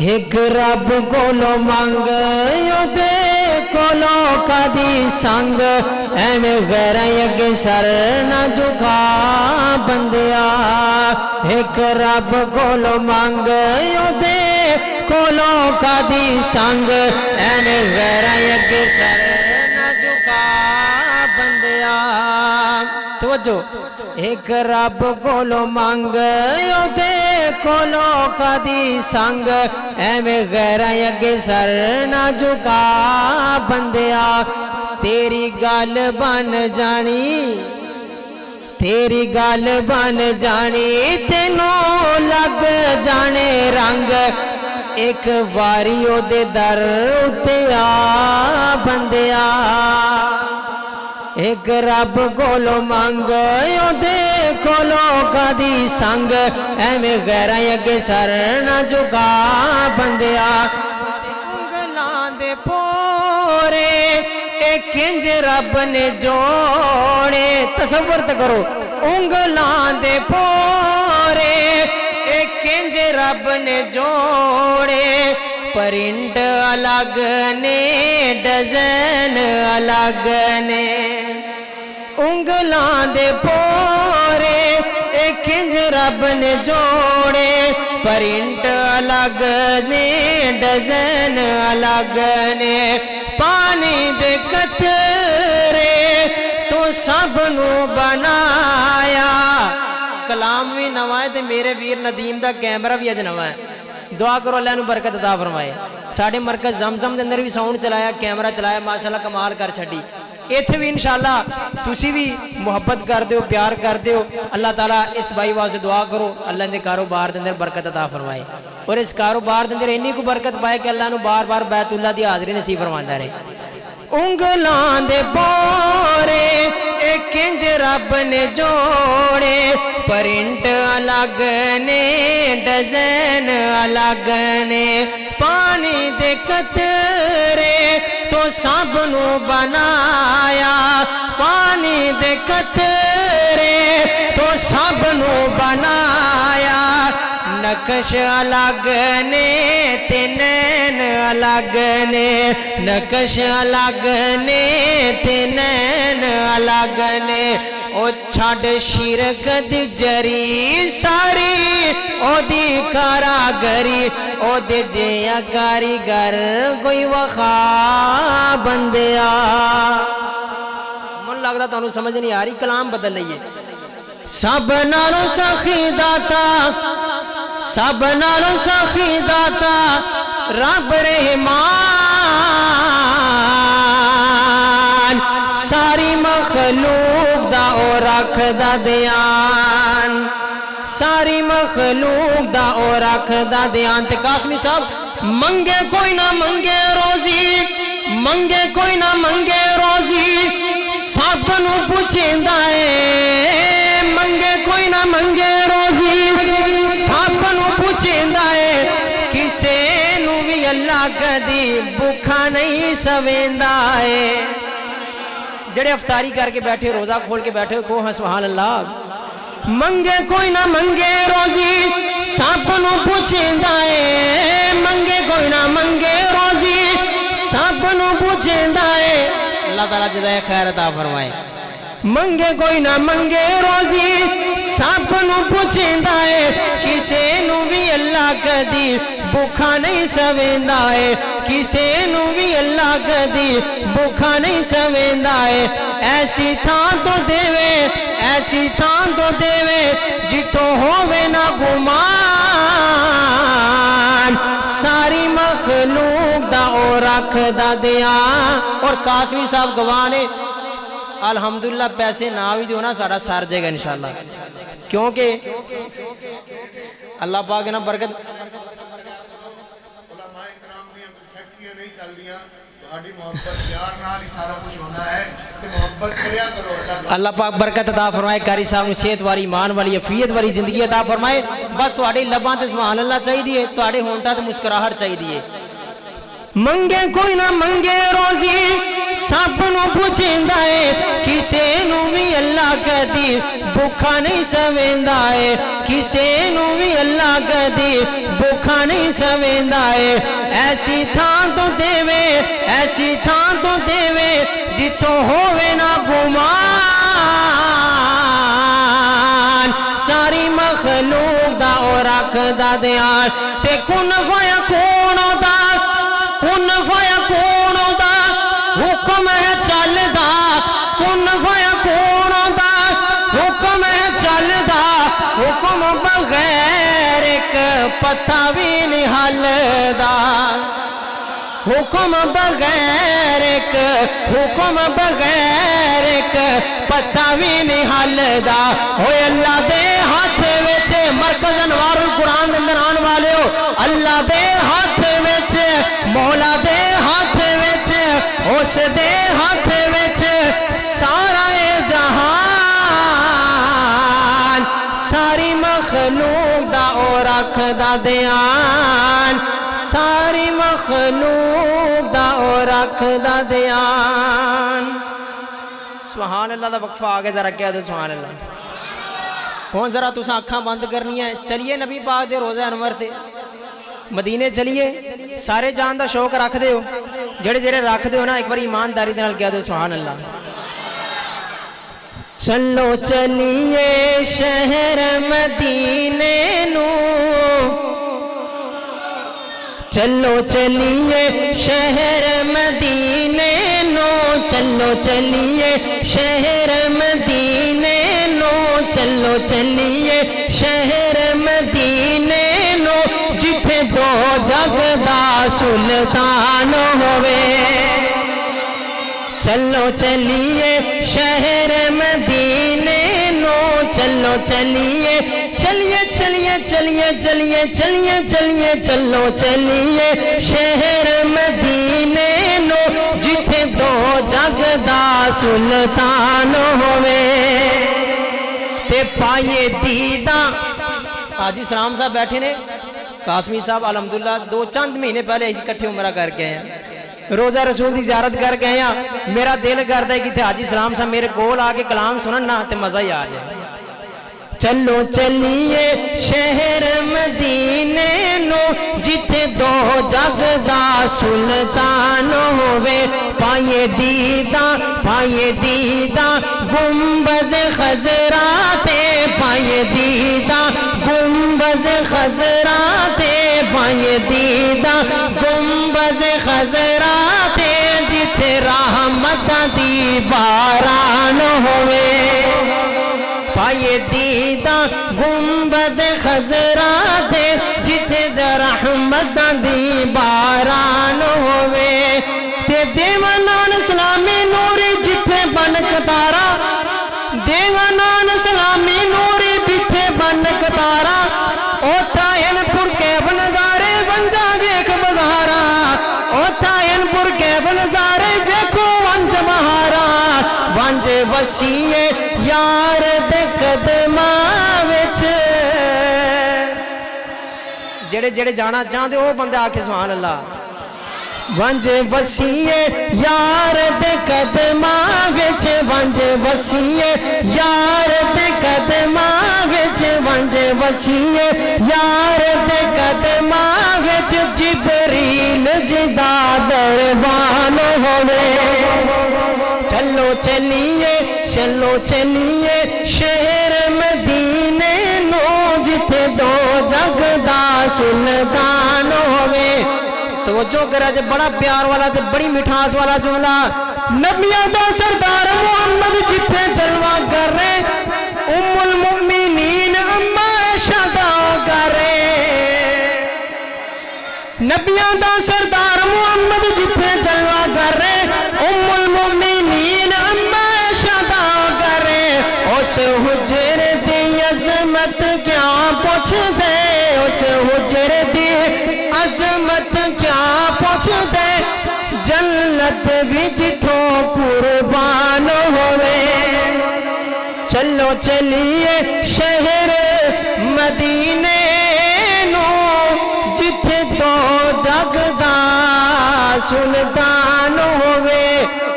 ایک رب کولو مانگ دے کولو کدی سنگ ایویں غیراں اگے سر نہ جھکا بندیا ایک رب کولو مانگ دے کولو کدی سنگ ایویں غیراں اگے سر نہ جھکا بندیا توجہ ایک رب کولو مانگ دے کولو کدی سنگ ایویں غیراں اگے سر نہ جھکا بندیا تیری گل بن جانی تیری گل بن جانی تینوں لگ جانے رنگ ایک واری او دے در اتے آ بندیا ایک رب کولو مانگ دے کولو کدی سنگ ایویں غیراں اگے سر نہ جھکا بندیا انگلاں دے پورے ایک انج رب نے جوڑے تصور تے کرو انگلاں دے پورے ایک انج رب نے جوڑے پرنٹ الگ نے ڈیزائن الگ نے انگلاں دے پورے ایک انج رب نے جوڑے پرنٹ الگ نے ڈیزائن الگ نے پانی دے قطرے تو سب نو بنایا کلام بھی نواں ہے تے میرے ویر ندیم دا کیمرہ بھی اج نواں ہے دعا کرو اللہ نو برکت عطا فرمائے ساڑھے مرکز زمزم دے اندر بھی ساؤنڈ چلایا کیمرہ چلایا ماشاءاللہ کمال کر چھڑی ایتھے بھی انشاءاللہ تسی بھی محبت کر دیو پیار کر دیو اللہ تعالیٰ اس بھائی واسطے دعا کرو اللہ دے کاروبار دے اندر برکت عطا فرمائے اور اس کاروبار دے اندر انی کو برکت پائے کہ اللہ نو بار بار بیت اللہ دی حاضری نصیب فرماندا رہے انگلاں دے پورے ایک انج رب نے جوڑے پرنٹ الگ نے ڈیزائن الگ نے پانی دے قطرے تو سب نو بنایا پانی دے قطرے تو سب نو بنایا نقش الگ نے تینین الگ نے نقش الگ نے تینین الگ نے او چھڑ شرک دی جری ساری او دی کاراگری او دے جیا کاریگر کوئی وخا بندیا من لگتا تو انہوں سمجھ نہیں آ رہی کلام بدل لئیے سب نالوں سخی داتا سب نالوں سخی داتا رب رحمان ساری مخلوق دا او رکھ دا دیان ساری مخلوق دا او رکھ دا دیان تے قاسمی صاحب منگے کوئی نہ منگے روزی منگے کوئی نہ منگے روزی سب نو پوچھیندا ہے منگے کوئی نہ منگے روزی سب نو پوچھیندا ہے کسے نو بھی اللہ کدی بھوکا نہیں سویندا ہے جڑے افطاری کر کے بیٹھے روزہ کھول کے بیٹھے کو ہاں سبحان اللہ منگے کوئی نہ منگے روزی سب نو پوچھیندا ہے منگے کوئی نہ منگے روزی سب نو پوچھیندا ہے اللہ تعالیٰ جزائے خیر عطا فرمائے منگے کوئی نہ منگے روزی سب نو پوچھیندا ہے کسے نو بھی اللہ کدی بھوکا نہیں سویندا ہے کسے نو بھی اللہ کدی بھوکا نہیں سویندا ہے ایسی تھان تو دیوے جتوں ہووے نہ گمان ساری مخلوق دا او رکھ دا دیا اور قاسمی صاحب گوانے الحمدللہ پیسے نہ بھی دیو نا سارا سار جائے گا انشاءاللہ کیونکہ اللہ پاک نا برکت علماء اکرام نے فیکٹریاں نہیں چل دیا تہاڈی محبت پیار نال ہی سارا کچھ ہونا ہے تے محبت کریا کرو اللہ پاک برکت عطا فرمائے قاری صاحب نے صحت والی ایمان والی عافیت والی زندگی عطا فرمائے بس تہاڈے لباں تے سبحان اللہ چاہیے تہاڈے ہونٹاں تے مسکراہٹ چاہیے منگے کوئی نہ منگے روزی سب نو پوچھیندا ہے کسے نو بھی اللہ کدی بھوکا نہیں سویندا ہے کسے نو بھی اللہ کدی بھوکا نہیں سویندا ہے ایسی تھان تو دیوے ایسی تھان تو دیوے جتوں ہووے نہ گمان ساری مخلوق دا اور رکھدا دھیان تے کن فیکون دا کن فیکون دا حکم ہے چلدا کن فیکون دا حکم ہے چلدا حکم بغیر ایک پتہ بھی نہیں ہلدا حکم بغیر ایک حکم بغیر ایک پتہ بھی نہیں ہلدا ہوئے اللہ دے ہاتھ وچ مرکز انوار القرآن اندر آن والے ہو اللہ دے ہاتھ وچ مولا دے ہاتھ وچ اس دے ہاتھ وچ سارا جہان ساری مخلوق دا اور رکھدا دھیان ساری مخلوق دا اور رکھدا دھیان سبحان اللہ دا وقفہ آگے ذرا کہہ دو سبحان اللہ ہون ذرا تساں اکھاں بند کرنی ہے چلیے نبی پاک دے روزہ انور تے مدینے چلیے سارے جان دا شوق رکھ دے ہو جڑے جڑے رکھ دے ہو نا ایک بار ایمانداری دے نال کہہ دو سبحان اللہ چلو چلیے شہر مدینے نو چلو چلیے شہر مدینے نو چلو چلیے شہر مدینے نو چلو چلیے شہر مدینے نو جتھے دو جگ دا سلطان ہوئے چلو چلیے شہر مدینے نو چلو چلیے چلیے چلیے چلیے چلیے چلیے چلیے چلو چلیے شہر مدینے نو جتھے دو جگ دا سلطان ہوئے تے پائے دیداں حاجی سلام صاحب بیٹھے نے قاسمی صاحب الحمدللہ دو چند مہینے پہلے اس اکٹھے عمرہ کر کے ہیں روزہ رسول دی زیارت کر کے ہیں میرا دل کرتا ہے کہ تھے حاجی سلام صاحب میرے کول آ کے کلام سنن نہ تے مزہ ہی آ جائے چلو چلیے شہر مدینے نو جتھے دو جگ دا سلطان ہوئے پائے دیداں گنبد خضرا تے پائے دیداں گنبد خضرا تے پائے دیداں گنبد خضرا تے جتھے رحمت دی باران ہوئے پائے دیداں گنبد خضرا تے جتھے رحمت دی باران ہوئے تے دیوانان اسلامی نوری جتھے بن کتارا دیوانان اسلامی نوری جتھے بن کتارا اوتھا ان پور کیف نظارے ونجا ویکھ بزارا اوتھا ان پور کیف نظارے ویکھو ونج بہارا ونج وسیع یار دے قدماں وچ جڑے جڑے جانا چاہتے ہو بندے آ کے سبحان اللہ ونج وسیع یار دے قدماں وچ ونج وسیع یار دے قدماں وچ ونج وسیع یار دے قدماں وچ جبریل جدا دربان ہوئے چلو چلیے شہر مدینے نو جتھے دو جگ دا سلطان ہوئے توجہ کرا جب بڑا پیار والا تے بڑی مٹھاس والا جملہ نبیوں دا سردار محمد جتھے جلوہ کر رہے ام المؤمنین اما عائشہ دا کر رہے نبیوں دا سردار محمد جتھے جلوہ کر رہے ام المؤمنین اما عائشہ دا کر رہے اس حجر دی عظمت کیا پوچھ دے اس حجر دی عظمت کیا پوچھ دے جنت بھی جتھوں قربان ہوئے چلو چلیے شہر مدینے نو جتھے دو جگ دا سلطان